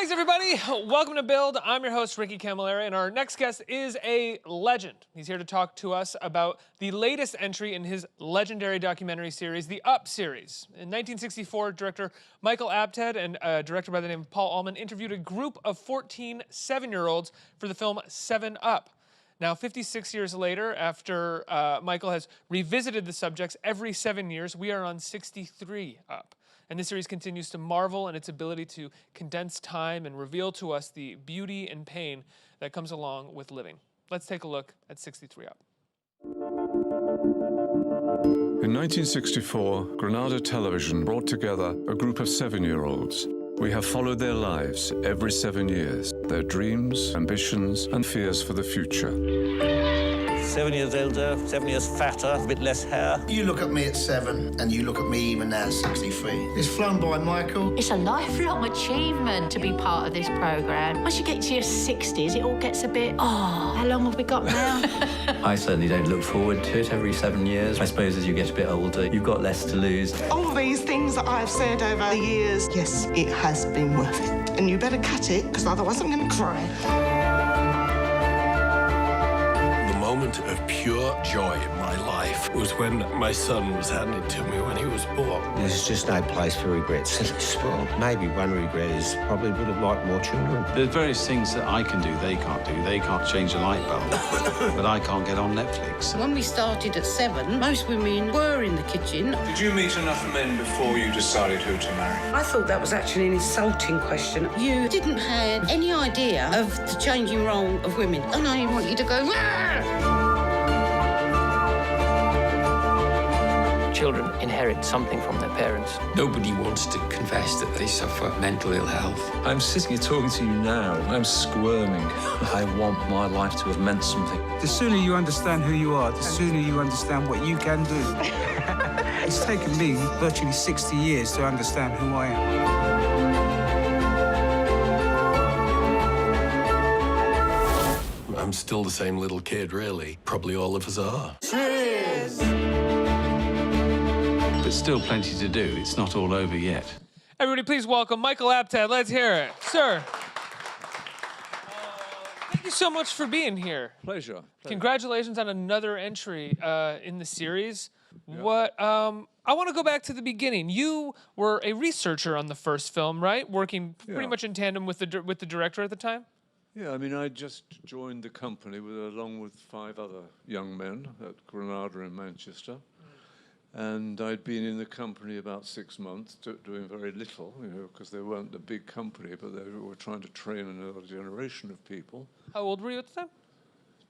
Thanks, everybody. Welcome to Build. I'm your host, Ricky Camilleri, and our next guest is a legend. He's here to talk to us about the latest entry in his legendary documentary series, the Up series. In 1964, director Michael Apted and a director by the name of Paul Allman interviewed a group of 14 7-year-olds for the film 7 Up. Now, 56 years later, after Michael has revisited the subjects every 7 years, we are on 63 Up. And this series continues to marvel in its ability to condense time and reveal to us the beauty and pain that comes along with living. Let's take a look at 63 Up. In 1964, Granada Television brought together a group of 7-year-olds. We have followed their lives every 7 years, their dreams, ambitions, and fears for the future. 7 years older, 7 years fatter, a bit less hair. You look at me at 7, and you look at me even now, 63. It's flown by, Michael. It's a lifelong achievement to be part of this programme. Once you get to your 60s, it all gets a bit, oh, how long have we got now? I certainly don't look forward to it every 7 years. I suppose as you get a bit older, you've got less to lose. All these things that I've said over the years, yes, it has been worth it. And you better cut it, because otherwise I'm going to cry. The moment of pure joy in my life was when my son was handed to me when he was born. There's just no place for regrets in this world. Maybe one regret is probably would have liked more children. There's various things that I can do, they can't do. They can't change a light bulb, but I can't get on Netflix. When we started at 7, most women were in the kitchen. Did you meet enough men before you decided who to marry? I thought that was actually an insulting question. You didn't have any idea of the changing role of women. And I want you to go, "Rah!" Children inherit something from their parents. Nobody wants to confess that they suffer mental ill health. I'm sitting here talking to you now. I'm squirming. I want my life to have meant something. The sooner you understand who you are, the sooner you understand what you can do. It's taken me virtually 60 years to understand who I am. I'm still the same little kid, really. Probably all of us are. Cheers! There's still plenty to do. It's not all over yet. Everybody, please welcome Michael Apted. Let's hear it. Sir. Thank you so much for being here. Pleasure. Congratulations on another entry in the series. Yeah. I want to go back to the beginning. You were a researcher on the first film, right? Working pretty much in tandem with the director at the time? Yeah, I mean, I just joined the company along with 5 other young men at Granada in Manchester. And I'd been in the company about 6 months, doing very little, you know, because they weren't a big company, but they were trying to train another generation of people. How old were you at the time?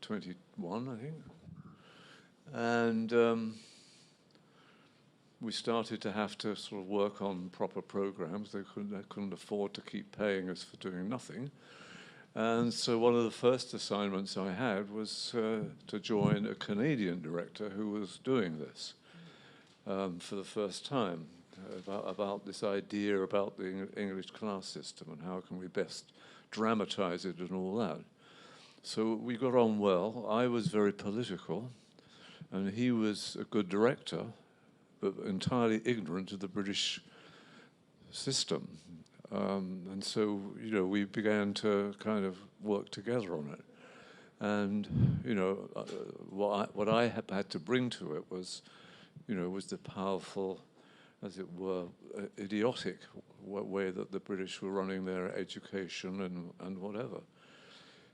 21, I think. And we started to have to sort of work on proper programs. They couldn't afford to keep paying us for doing nothing. And so one of the first assignments I had was to join a Canadian director who was doing this. For the first time, about this idea about the English class system and how can we best dramatize it and all that. So we got on well. I was very political, and he was a good director, but entirely ignorant of the British system. And so, you know, we began to kind of work together on it. And, you know, what I had to bring to it was, you know, was the powerful, as it were, idiotic way that the British were running their education and whatever.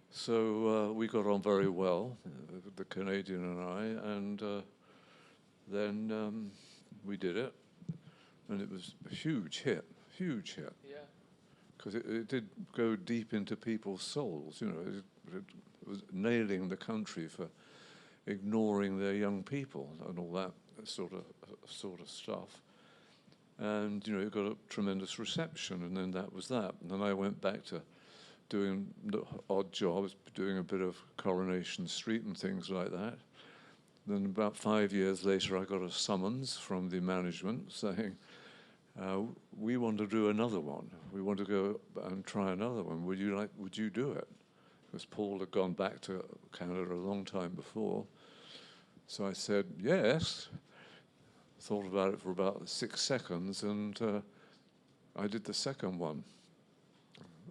So we got on very well, the Canadian and I, and then we did it, and it was a huge hit. Yeah. Because it did go deep into people's souls, you know, it was nailing the country for ignoring their young people and all that sort of stuff. And, you know, it got a tremendous reception, and then that was that. And then I went back to doing the odd jobs, doing a bit of Coronation Street and things like that. Then about 5 years later, I got a summons from the management saying, we want to do another one. We want to go and try another one. Would you do it? Because Paul had gone back to Canada a long time before. So I said, yes. Thought about it for about 6 seconds, and I did the second one.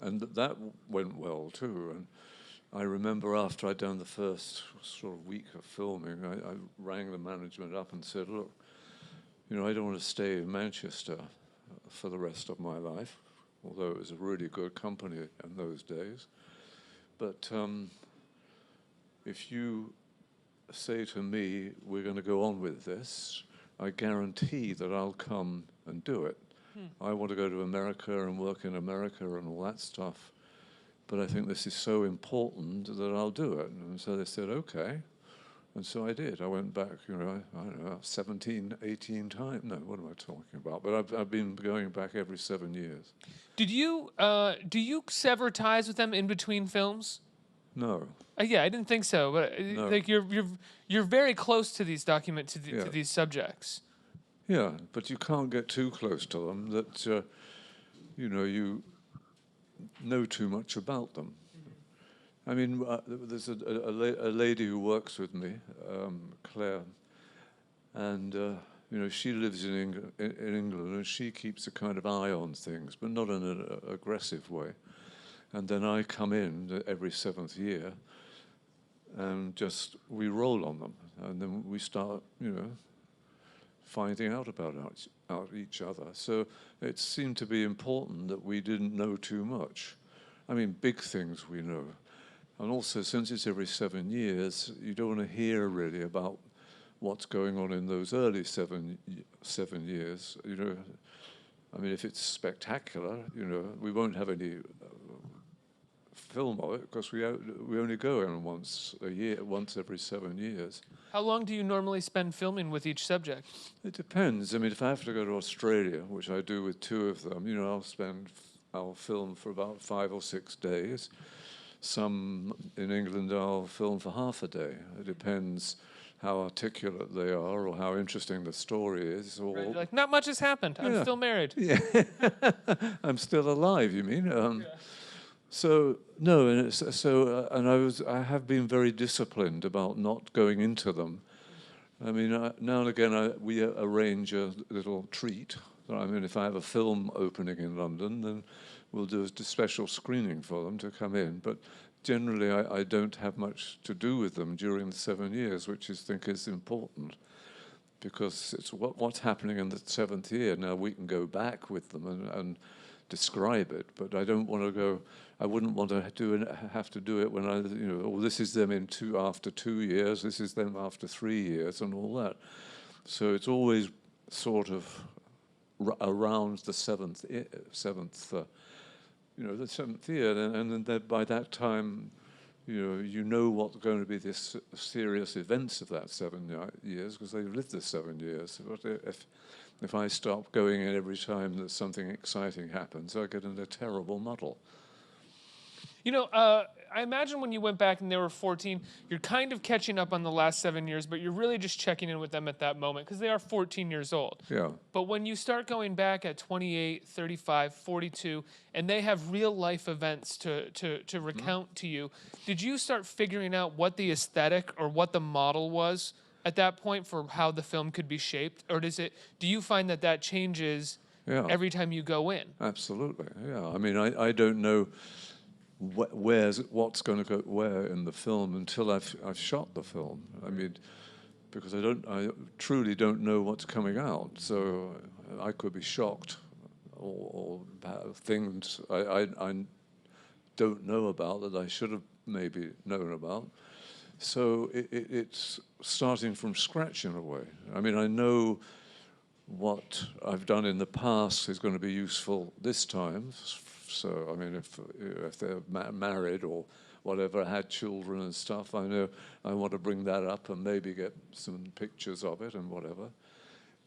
and that went well too. And I remember after I'd done the first sort of week of filming, I rang the management up and said, look, you know, I don't want to stay in Manchester for the rest of my life, although it was a really good company in those days. But if you say to me, we're going to go on with this, I guarantee that I'll come and do it. I want to go to America and work in America and all that stuff, but I think this is so important that I'll do it. And so they said, okay. And so I did. I went back, you know, I don't know, 17, 18 times. No, what am I talking about? But I've been going back every 7 years. Do you sever ties with them in between films? No. Yeah, I didn't think so. But No. like you're very close to these to these subjects. Yeah, but you can't get too close to them that, you know, you know too much about them. I mean, there's a lady who works with me, Claire, and, you know, she lives in England, and she keeps a kind of eye on things, but not in an aggressive way. And then I come in every 7th year, and just, we roll on them, and then we start, you know, finding out about each other. So it seemed to be important that we didn't know too much. I mean, big things we know. And also, since it's every 7 years, you don't want to hear really about what's going on in those early seven years. You know, I mean, if it's spectacular, you know, we won't have any film of it because we only go in once a year, once every 7 years. How long do you normally spend filming with each subject? It depends. I mean, if I have to go to Australia, which I do with 2 of them, you know, I'll film for about 5 or 6 days. Some in England I'll film for half a day. It depends how articulate they are or how interesting the story is. Or Right, like, not much has happened. I'm still married. Yeah. I'm still alive, you mean? So no, and I have been very disciplined about not going into them. I mean, now and again we arrange a little treat. I mean, if I have a film opening in London, then we'll do a special screening for them to come in. But generally, I don't have much to do with them during the 7 years, which I think is important, because it's what's happening in the 7th year. Now we can go back with them and describe it, but I don't want to go. I wouldn't want to have to do it when this is them after 2 years, this is them after 3 years, and all that. So it's always sort of around the seventh year, the 7th year, and then by that time, you know what's going to be the serious events of that 7 years because they've lived the 7 years. But if I stop going in every time that something exciting happens, I get in a terrible muddle. You know, I imagine when you went back and they were 14, you're kind of catching up on the last 7 years, but you're really just checking in with them at that moment because they are 14 years old. Yeah. But when you start going back at 28, 35, 42, and they have real life events to recount to you, did you start figuring out what the aesthetic or what the model was at that point for how the film could be shaped? Or do you find that changes every time you go in? Absolutely, yeah. I mean, I don't know what's going to go where in the film until I've shot the film. I mean, because I truly don't know what's coming out. So I could be shocked or things I don't know about that I should have maybe known about. So it's starting from scratch in a way. I mean, I know what I've done in the past is going to be useful this time. So, I mean, if they're married or whatever, had children and stuff, I know I want to bring that up and maybe get some pictures of it and whatever.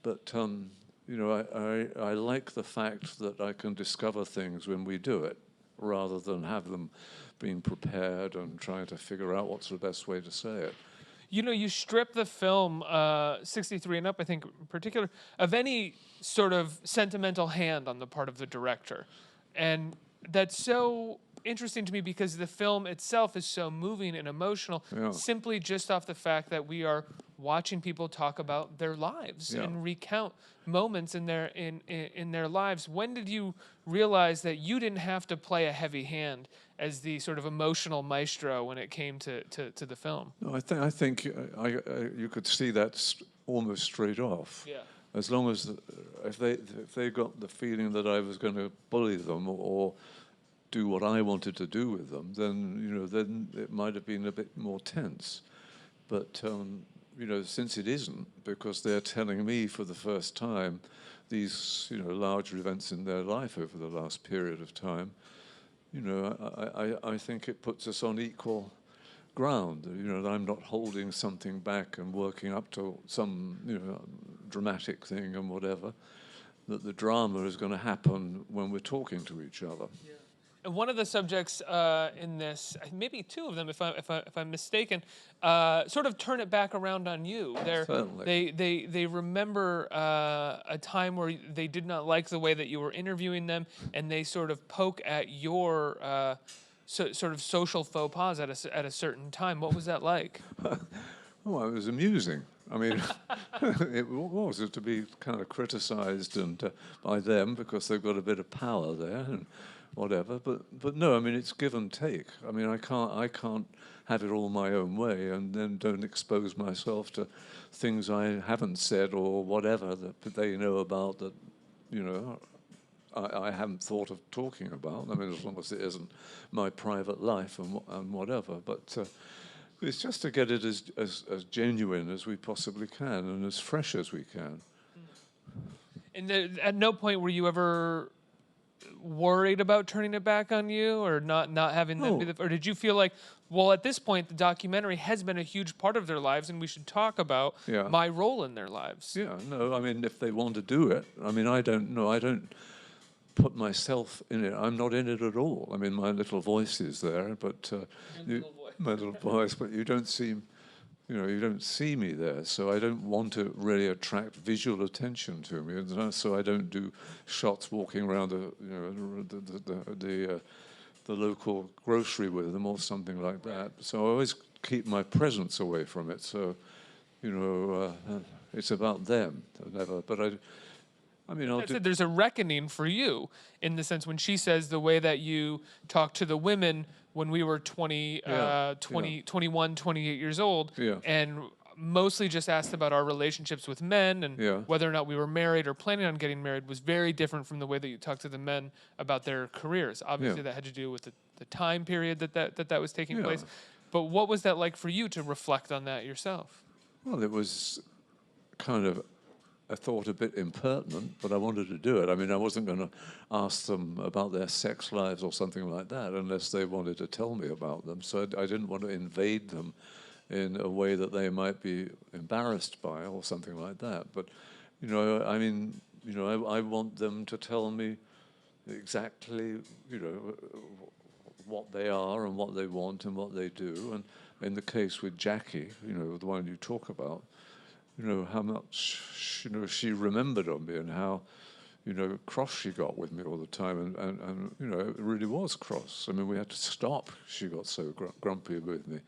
But, I like the fact that I can discover things when we do it, rather than have them being prepared and trying to figure out what's the best way to say it. You know, you strip the film, 63 and up, I think, in particular, of any sort of sentimental hand on the part of the director. And that's so interesting to me because the film itself is so moving and emotional, simply just off the fact that we are watching people talk about their lives and recount moments in their lives. When did you realize that you didn't have to play a heavy hand as the sort of emotional maestro when it came to the film? No, I think you could see that almost straight off. Yeah. As long as if they got the feeling that I was going to bully them or do what I wanted to do with them, then it might have been a bit more tense. But since it isn't, because they're telling me for the first time these larger events in their life over the last period of time, I think it puts us on equal ground. I'm not holding something back and working up to some dramatic thing and whatever. That the drama is going to happen when we're talking to each other. Yeah. And one of the subjects in this, maybe two of them, if I'm mistaken, sort of turn it back around on you. Certainly. They remember a time where they did not like the way that you were interviewing them, and they sort of poke at your sort of social faux pas at a certain time. What was that like? Oh, it was amusing. I mean, it was to be kind of criticised and by them because they've got a bit of power there and whatever. But no, I mean it's give and take. I mean I can't have it all my own way and then don't expose myself to things I haven't said or whatever that they know about that I haven't thought of talking about. I mean, as long as it isn't my private life and whatever. But it's just to get it as genuine as we possibly can and as fresh as we can. And at no point were you ever worried about turning it back on you or not having them be or did you feel like, well, at this point, the documentary has been a huge part of their lives and we should talk about my role in their lives? Yeah, no, I mean, if they want to do it, I mean, I don't put myself in it. I'm not in it at all. I mean, my little voice is there, but my little voice, but you don't see me there. So I don't want to really attract visual attention to me, and so I don't do shots walking around the local grocery with them or something like that. So I always keep my presence away from it. So it's about them. But I mean, there's a reckoning for you in the sense when she says the way that you talk to the women when we were 21, 28 years old, and mostly just asked about our relationships with men and whether or not we were married or planning on getting married was very different from the way that you talk to the men about their careers. Obviously, that had to do with the time period that was taking place. But what was that like for you to reflect on that yourself? Well, it was kind of, I thought, a bit impertinent, but I wanted to do it. I mean, I wasn't going to ask them about their sex lives or something like that unless they wanted to tell me about them. So I didn't want to invade them in a way that they might be embarrassed by or something like that. But, I mean, I want them to tell me exactly, what they are and what they want and what they do. And in the case with Jackie, the one you talk about, how much, she remembered of me and how, cross she got with me all the time. And it really was cross. I mean, we had to stop. She got so grumpy with me.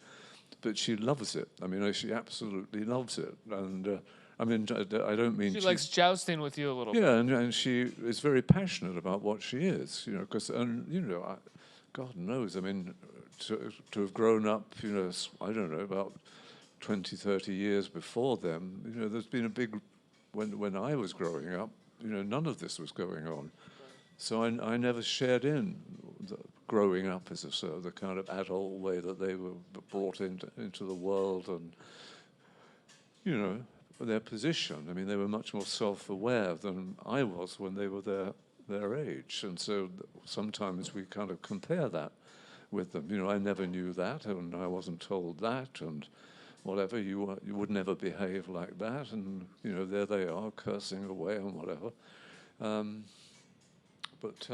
But she loves it. I mean, she absolutely loves it. And, I mean, I don't mean... She likes jousting with you a little bit. Yeah, and she is very passionate about what she is, because, God knows, I mean, to have grown up, I don't know, about 20, 30 years before them, there's been a big, when I was growing up, none of this was going on. So I never shared in growing up as the kind of adult way that they were brought into the world and, their position. I mean, they were much more self-aware than I was when they were their age. And so sometimes we kind of compare that with them. I never knew that and I wasn't told that and whatever, you would never behave like that, and there they are cursing away and whatever. But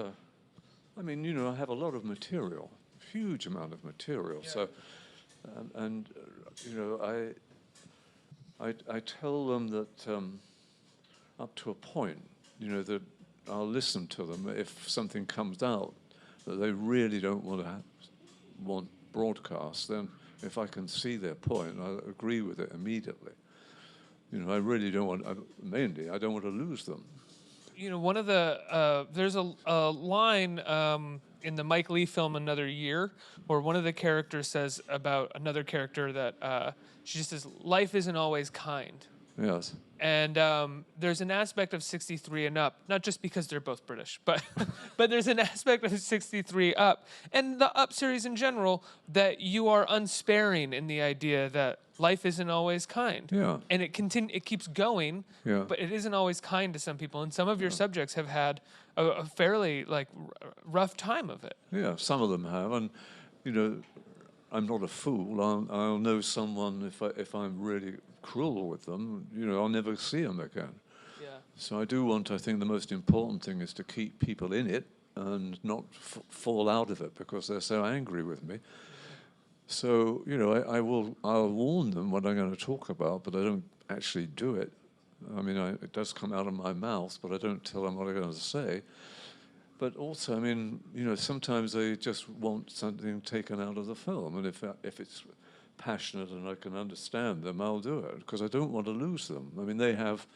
I mean, I have a lot of material, huge amount of material. Yeah. So, I tell them that up to a point, that I'll listen to them if something comes out that they really don't want broadcast. Then, if I can see their point, I agree with it immediately. You know, I really don't want. Mainly, I don't want to lose them. You know, one of the there's a line in the Mike Leigh film Another Year where one of the characters says about another character that she just says life isn't always kind. Yes. And there's an aspect of 63 and up, not just because they're both British, but but there's an aspect of 63 up and the Up series in general that you are unsparing in the idea that life isn't always kind. Yeah. And it keeps going, Yeah. but it isn't always kind to some people. And some of your subjects have had a fairly rough time of it. Yeah, some of them have, and you know, I'm not a fool. I'll know someone if I'm really cruel with them. You know, I'll never see them again. Yeah. So I do want. I think the most important thing is to keep people in it and not fall out of it because they're so angry with me. So you know, I'll warn them what I'm going to talk about, but I don't actually do it. I mean, it does come out of my mouth, but I don't tell them what I'm going to say. But also, I mean, you know, sometimes they just want something taken out of the film, and if it's passionate and I can understand them, I'll do it because I don't want to lose them. I mean, they have,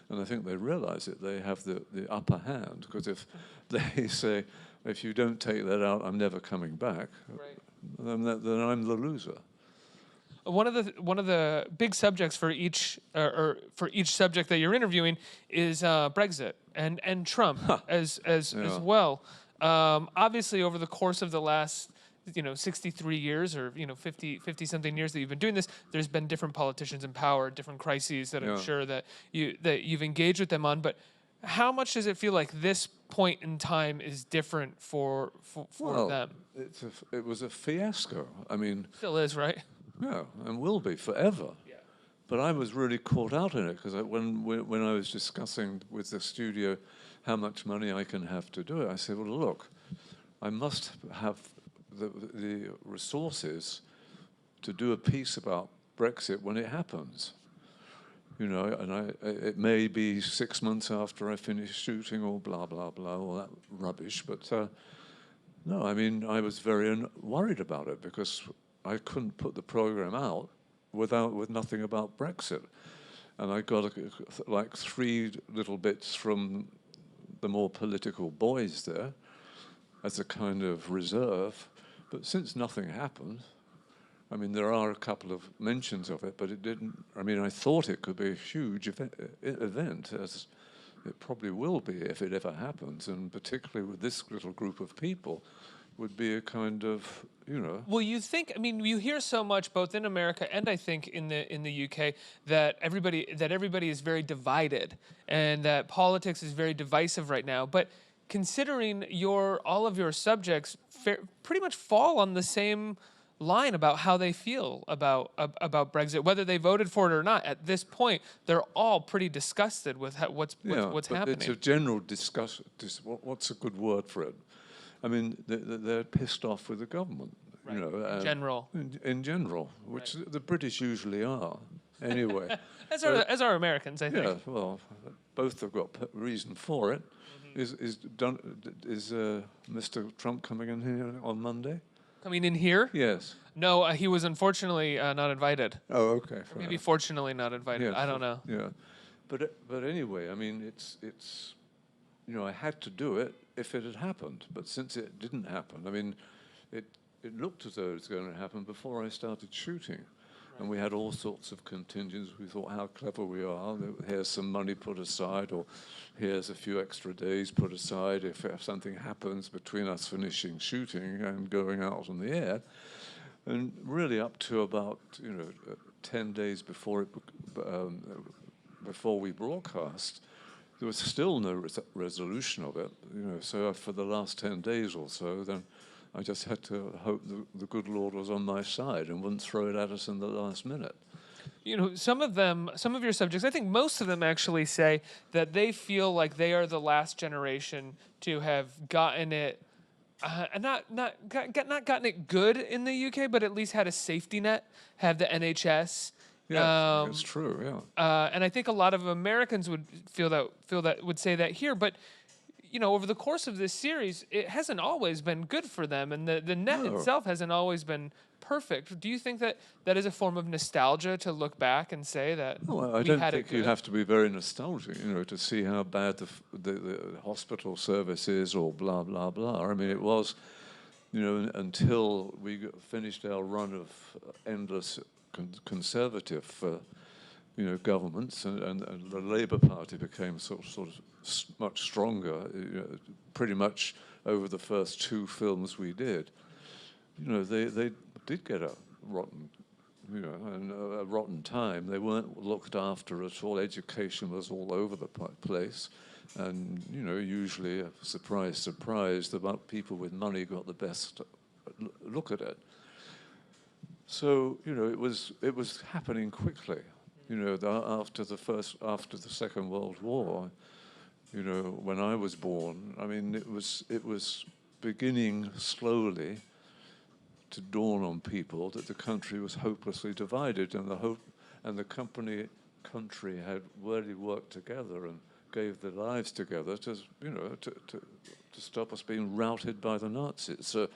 and I think they realize it. They have the upper hand because if they say, if you don't take that out, I'm never coming back, right. then I'm the loser. One of the big subjects for each subject that you're interviewing is Brexit and Trump as well. Obviously, over the course of the last 63 years or 50 something years that you've been doing this, there's been different politicians in power, different crises that I'm sure that you've engaged with them on. But how much does it feel like this point in time is different for them? It was a fiasco. I mean, still is, right? Yeah, and will be forever. Yeah. But I was really caught out in it because when I was discussing with the studio how much money I can have to do it, I said, well, look, I must have the resources to do a piece about Brexit when it happens. You know, and it may be 6 months after I finish shooting or blah, blah, blah, all that rubbish. But no, I mean, I was very worried about it because I couldn't put the program out with nothing about Brexit. And I got like 3 little bits from the more political boys there as a kind of reserve. But since nothing happened, I mean, there are a couple of mentions of it, but it didn't. I mean, I thought it could be a huge event, as it probably will be if it ever happens, and particularly with this little group of people, would be a kind of, you know. Well, you think, I mean, you hear so much both in America and I think in the UK that everybody is very divided and that politics is very divisive right now. But considering all of your subjects pretty much fall on the same line about how they feel about Brexit, whether they voted for it or not. At this point, they're all pretty disgusted with what's happening. It's a general discussion. What's a good word for it? I mean, they're pissed off with the government, right. You know. General. In general, which right. The British usually are, anyway. as are Americans, I think. Yeah, well, both have got reason for it. Mm-hmm. Is Mr. Trump coming in here on Monday? Coming in here? Yes. No, he was unfortunately not invited. Oh, okay. Or maybe fortunately not invited. Yeah, I don't know. Yeah, but anyway, I mean, it's you know, I had to do it if it had happened. But since it didn't happen, I mean, it looked as though it was going to happen before I started shooting. Right. And we had all sorts of contingents. We thought how clever we are. Here's some money put aside, or here's a few extra days put aside if something happens between us finishing shooting and going out on the air. And really up to about 10 days before we broadcast, there was still no resolution of it. You know, so for the last 10 days or so, then I just had to hope the good Lord was on my side and wouldn't throw it at us in the last minute. You know, some of your subjects, I think most of them actually say that they feel like they are the last generation to have gotten it, not gotten it good in the UK, but at least had a safety net, have the NHS. Yeah, it's true. Yeah, and I think a lot of Americans would would say that here, but over the course of this series, it hasn't always been good for them, and the net No. itself hasn't always been perfect. Do you think that that is a form of nostalgia to look back and say that Well, I we don't had think it good? you have to be very nostalgic, to see how bad the hospital service is, or blah blah blah. I mean, it was, until we finished our run of endless conservative, governments, and the Labour Party became sort of much stronger, pretty much over the first 2 films we did. They did get a rotten, and a rotten time. They weren't looked after at all. Education was all over the place, and usually, surprise, surprise, the people with money got the best look at it. So it was happening quickly. After the Second World War, when I was born, I mean, it was beginning slowly to dawn on people that the country was hopelessly divided, and the country had really worked together and gave their lives together to stop us being routed by the Nazis. So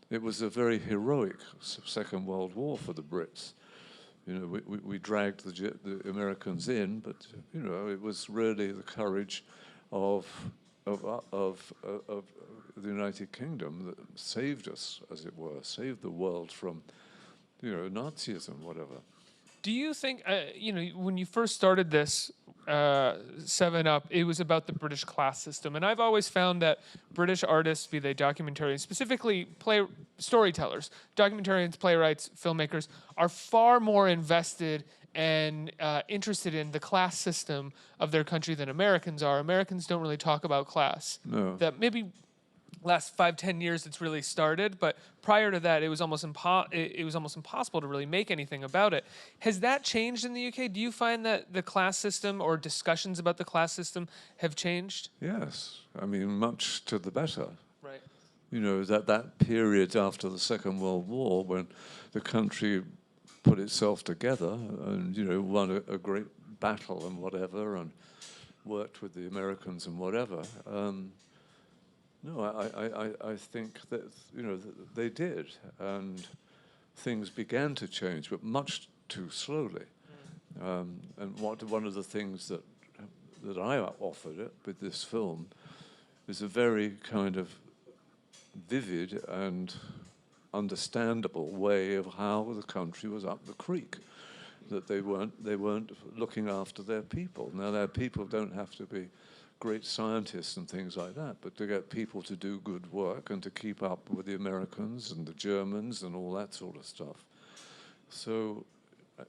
it was a very heroic Second World War for the Brits. We dragged the Americans in, but it was really the courage of the United Kingdom that saved us, as it were, saved the world from, Nazism, whatever. Do you think, when you first started this 7 Up, it was about the British class system, and I've always found that British artists, be they documentarians, specifically storytellers, documentarians, playwrights, filmmakers, are far more invested and interested in the class system of their country than Americans are. Americans don't really talk about class. No. That maybe last 5-10 years it's really started, but prior to that it was almost impossible to really make anything about it. Has that changed in the UK? Do you find that the class system or discussions about the class system have changed? Yes, I mean, much to the better. Right. That period after the Second World War, when the country put itself together and won a great battle and whatever, and worked with the Americans and whatever. No, I think that they did, and things began to change, but much too slowly. And one of the things that I offered it with this film is a very kind of vivid and understandable way of how the country was up the creek, that they weren't looking after their people. Now, their people don't have to be great scientists and things like that, but to get people to do good work and to keep up with the Americans and the Germans and all that sort of stuff. So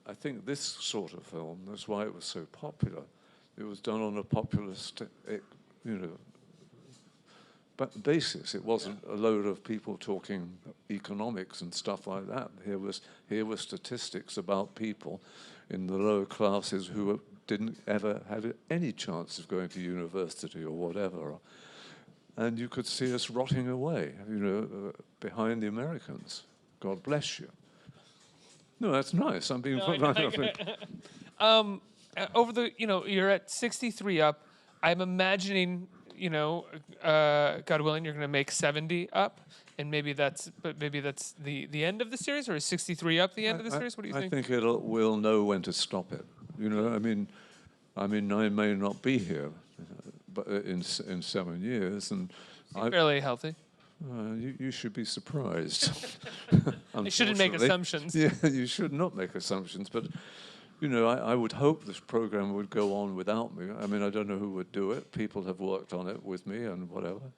I think this sort of film, that's why it was so popular. It was done on a populist, basis. It wasn't a load of people talking economics and stuff like that. Here were statistics about people in the lower classes who didn't ever have any chance of going to university or whatever. And you could see us rotting away, behind the Americans. God bless you. No, that's nice. I'm being... Over the, you're at 63 Up. I'm imagining, God willing, you're going to make 70 Up, and maybe that's the end of the series, or is 63 Up the end of the series? What do you think? I think we'll know when to stop it. I mean, I may not be here, but in 7 years, and I'm fairly healthy. You should be surprised. I shouldn't make assumptions. Yeah, you should not make assumptions, but. I would hope this program would go on without me. I mean, I don't know who would do it. People have worked on it with me and whatever.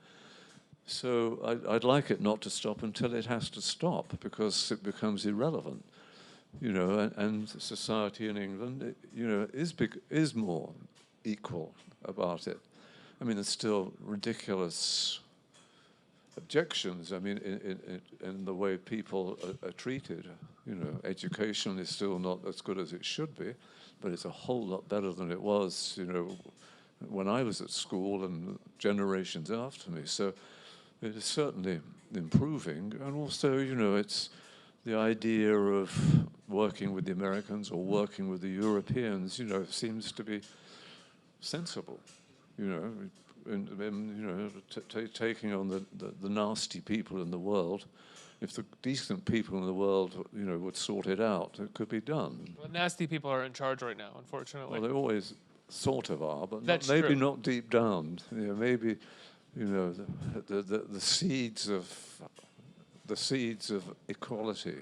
So I'd like it not to stop until it has to stop, because it becomes irrelevant. And society in England, is more equal about it. I mean, there's still ridiculous objections. I mean, in the way people are treated. Education is still not as good as it should be, but it's a whole lot better than it was, when I was at school and generations after me. So it is certainly improving. And also, it's the idea of working with the Americans or working with the Europeans, seems to be sensible. taking on the nasty people in the world. If the decent people in the world, would sort it out, it could be done. Well, nasty people are in charge right now, unfortunately. Well, they always sort of are, but maybe not deep down. Maybe, the seeds of equality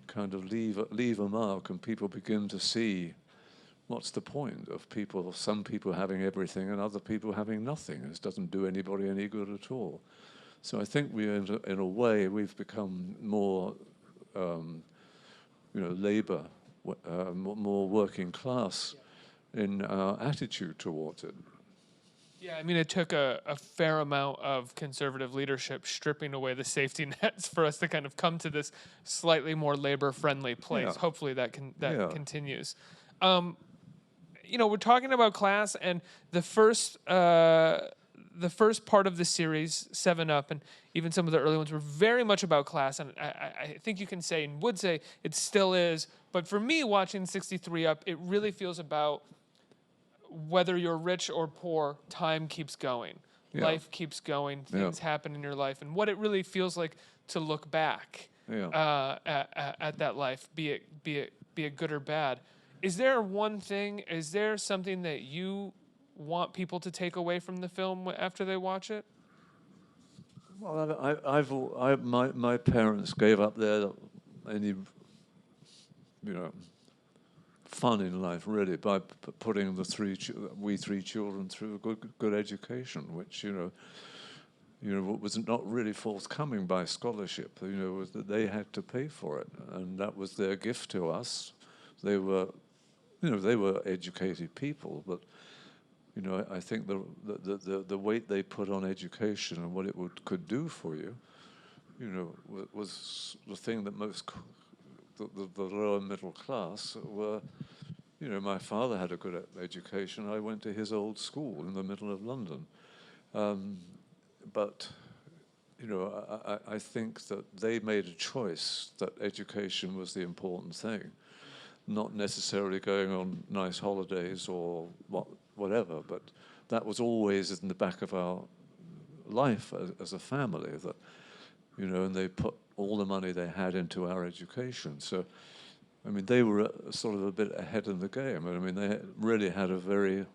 kind of leave a mark, and people begin to see what's the point of some people having everything and other people having nothing. It doesn't do anybody any good at all. So I think in a way, we've become more, labor, more working class in our attitude towards it. Yeah, I mean, it took a fair amount of conservative leadership stripping away the safety nets for us to kind of come to this slightly more labor-friendly place. Yeah. Hopefully that continues. We're talking about class, and the first part of the series, 7 Up, and even some of the early ones were very much about class, and I think you can say and would say it still is. But for me, watching 63 Up, it really feels about whether you're rich or poor, time keeps going. Yeah. Life keeps going. Things happen in your life, and what it really feels like to look back at that life, be it good or bad. Is there one thing? Is there something that you want people to take away from the film after they watch it? Well, my parents gave up any fun in life really by putting we three children through a good education, which was not really forthcoming by scholarship. Was that they had to pay for it, and that was their gift to us. They were educated people, but I think the weight they put on education and what it could do for you, was the thing that most the lower middle class were. My father had a good education. I went to his old school in the middle of London, but I think that they made a choice that education was the important thing, not necessarily going on nice holidays or whatever, but that was always in the back of our life as a family, that, and they put all the money they had into our education. So, I mean, they were sort of a bit ahead of the game. I mean, they really had a very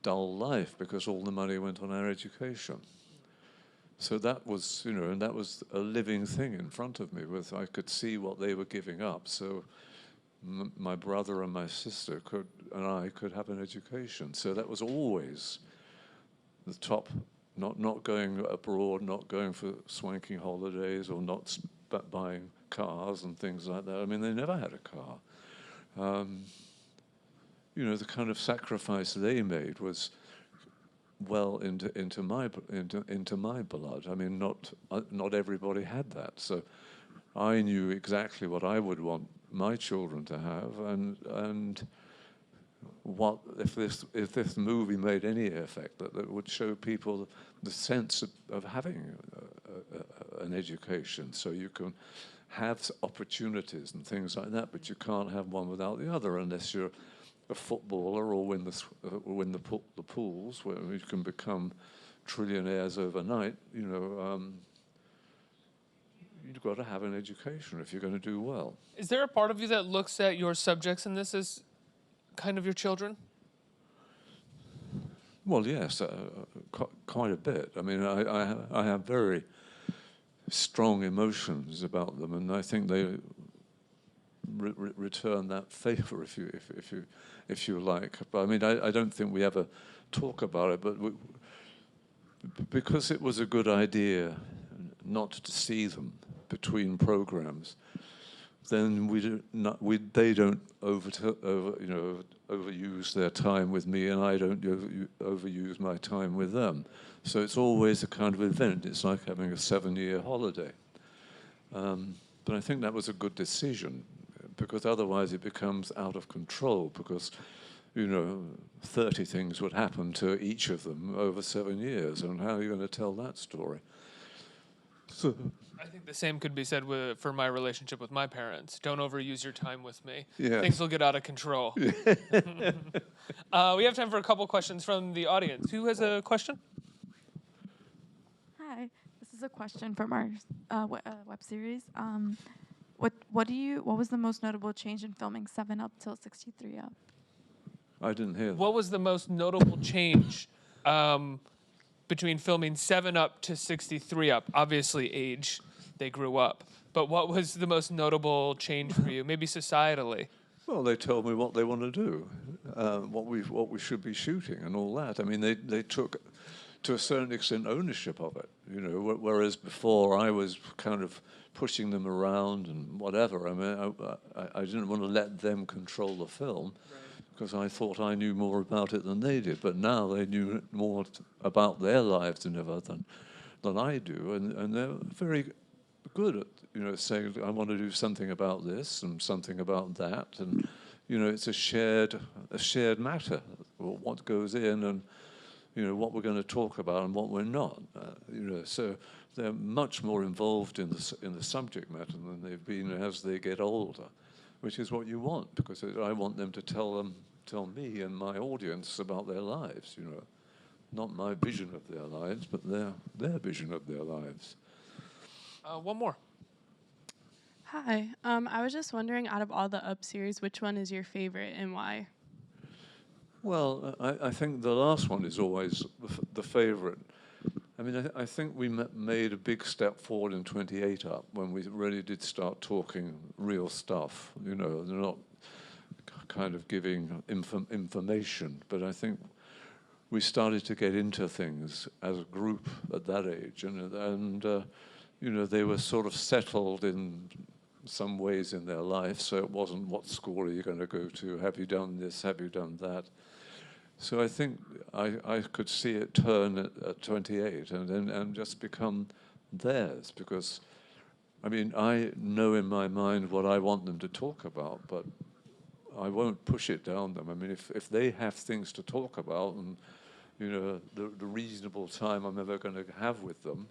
dull life because all the money went on our education. So that was, and that was a living thing in front of me. I could see what they were giving up. So my brother and my sister and I could have an education. So that was always the top. Not going abroad, not going for swanky holidays, or not buying cars and things like that. I mean, they never had a car. The kind of sacrifice they made was well into my blood. I mean, not everybody had that. So I knew exactly what I would want my children to have, and what if this movie made any effect that would show people the sense of having an education, so you can have opportunities and things like that, but you can't have one without the other unless you're a footballer or win the pools, where you can become trillionaires overnight. You've got to have an education if you're going to do well. Is there a part of you that looks at your subjects in this as kind of your children? Well, yes, quite a bit. I mean, I have very strong emotions about them, and I think they return that favor, if you like. But I mean, I don't think we ever talk about it, but because it was a good idea not to see them between programs, then they don't overuse their time with me, and I don't overuse my time with them. So it's always a kind of event. It's like having a 7-year holiday. But I think that was a good decision, because otherwise it becomes out of control, because 30 things would happen to each of them over 7 years, and how are you going to tell that story? So, I think the same could be said for my relationship with my parents. Don't overuse your time with me. Yes. Things will get out of control. We have time for a couple questions from the audience. Who has a question? Hi, this is a question from our web series. What was the most notable change in filming 7 Up till 63 Up? I didn't hear that. What was the most notable change between filming 7 Up to 63 Up? Obviously, age, they grew up. But what was the most notable change for you, maybe societally? Well, they told me what they want to do, what we should be shooting and all that. I mean, they took, to a certain extent, ownership of it, you know, whereas before I was kind of pushing them around and whatever. I mean, I didn't want to let them control the film because I thought I knew more about it than they did. But now they knew more about their lives than I do, and they're very good at, you know, saying, I want to do something about this and something about that, and you know, it's a shared matter. What goes in, and you know, what we're going to talk about and what we're not. You know, so they're much more involved in the subject matter than they've been as they get older, which is what you want, because I want them to tell me and my audience about their lives. You know, not my vision of their lives, but their vision of their lives. One more. Hi. I was just wondering, out of all the Up series, which one is your favorite and why? Well, I think the last one is always the favorite. I mean, I think we made a big step forward in 28 Up when we really did start talking real stuff. You know, they're not kind of giving information, but I think we started to get into things as a group at that age, and you know, they were sort of settled in some ways in their life, so it wasn't what school are you going to go to, have you done this, have you done that. So I think I could see it turn at 28 and just become theirs, because, I mean, I know in my mind what I want them to talk about, but I won't push it down them. I mean, if they have things to talk about and, you know, the reasonable time I'm ever going to have with them,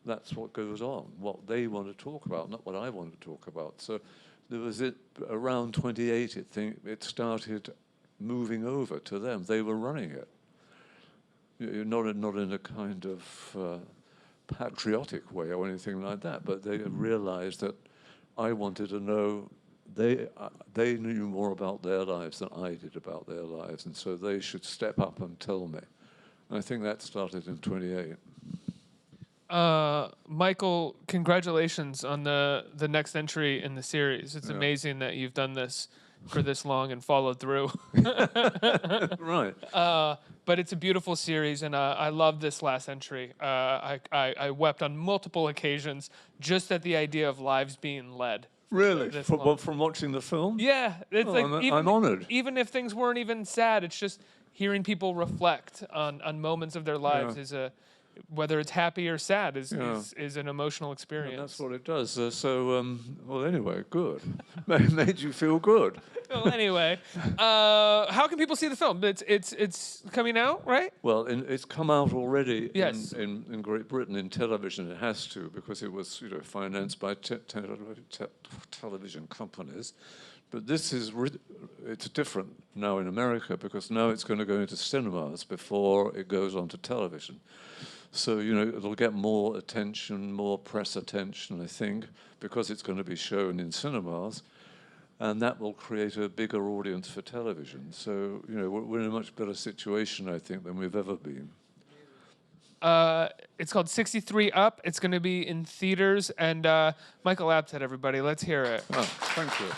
that's what goes on, what they want to talk about, not what I want to talk about. So there was around 28, it started moving over to them. They were running it. Not in a kind of patriotic way or anything like that, but they realized that I wanted to know, they knew more about their lives than I did about their lives, and so they should step up and tell me. And I think that started in 28. Michael, congratulations on the next entry in the series. It's amazing that you've done this for this long and followed through. Right. But it's a beautiful series, and I love this last entry. I wept on multiple occasions just at the idea of lives being led. Really? From watching the film? Yeah. It's I'm honored. Even if things weren't even sad, it's just hearing people reflect on moments of their lives is whether it's happy or sad is an emotional experience. Yeah, that's what it does. Well, anyway, good. Made you feel good. Well, anyway, how can people see the film? It's coming out, right? Well, it's come out already. Yes. In Great Britain in television. It has to, because it was, you know, financed by television companies. But this it's different now in America, because now it's going to go into cinemas before it goes onto television. So, you know, it'll get more attention, more press attention, I think, because it's going to be shown in cinemas, and that will create a bigger audience for television. So, you know, we're in a much better situation, I think, than we've ever been. It's called 63 Up. It's going to be in theaters, and Michael Apted, everybody. Let's hear it. Oh, thank you.